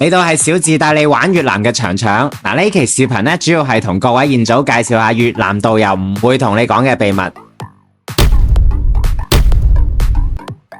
呢度係小智帶你玩越南嘅長長。嗱，呢期視頻咧主要係同各位彥祖介紹下越南導遊唔會同你講嘅秘密。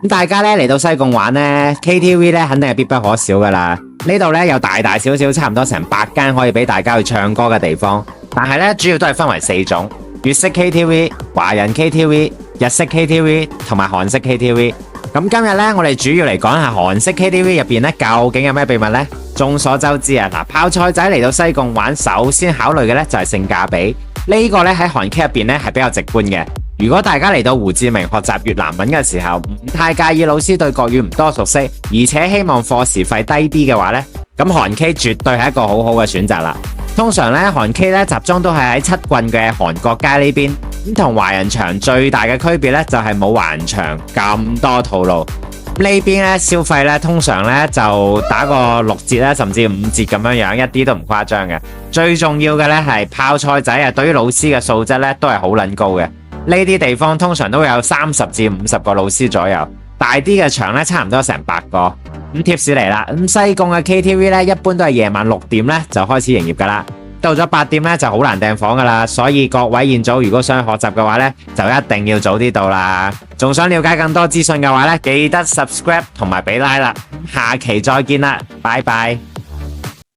咁大家咧嚟到西貢玩咧 ，KTV 咧肯定係必不可少噶啦。呢度咧有大大小小差唔多成100間可以俾大家去唱歌嘅地方，但係咧主要都係分為4種：粵式 KTV、華人 KTV、日式 KTV 同埋韓式 KTV。咁今日咧，我哋主要嚟講下韓式 KTV 入邊咧，究竟有咩秘密呢？眾所周知啊，嗱，泡菜仔嚟到西貢玩，首先考慮嘅咧就係性價比。呢個咧喺韓 K 入邊咧係比較直觀嘅。如果大家嚟到胡志明學習越南文嘅時候，唔太介意老師對國語唔多熟悉，而且希望課時費低啲嘅話咧，咁韓 K 絕對係一個好好嘅選擇啦。通常咧韓 K 咧集中都係喺7棍嘅韓國街呢邊，咁同華人場最大嘅區別咧就係冇華人場咁多套路。呢邊咧消費咧通常咧就打個6折啦，甚至5折咁樣樣，一啲都唔誇張嘅。最重要嘅咧係泡菜仔啊，對於老師嘅素質咧都係好撚高嘅。呢啲地方通常都有30至50個老師左右，大啲嘅場咧差唔多成100個。咁貼士嚟啦，咁西貢嘅 KTV 咧一般都係夜晚6點咧就開始營業噶啦，到咗8點咧就好難訂房噶啦，所以各位彥祖如果想學習嘅話咧，就一定要早啲到啦。仲想了解更多資訊嘅話咧，記得 subscribe 同埋俾 like 啦。下期再見啦，拜拜。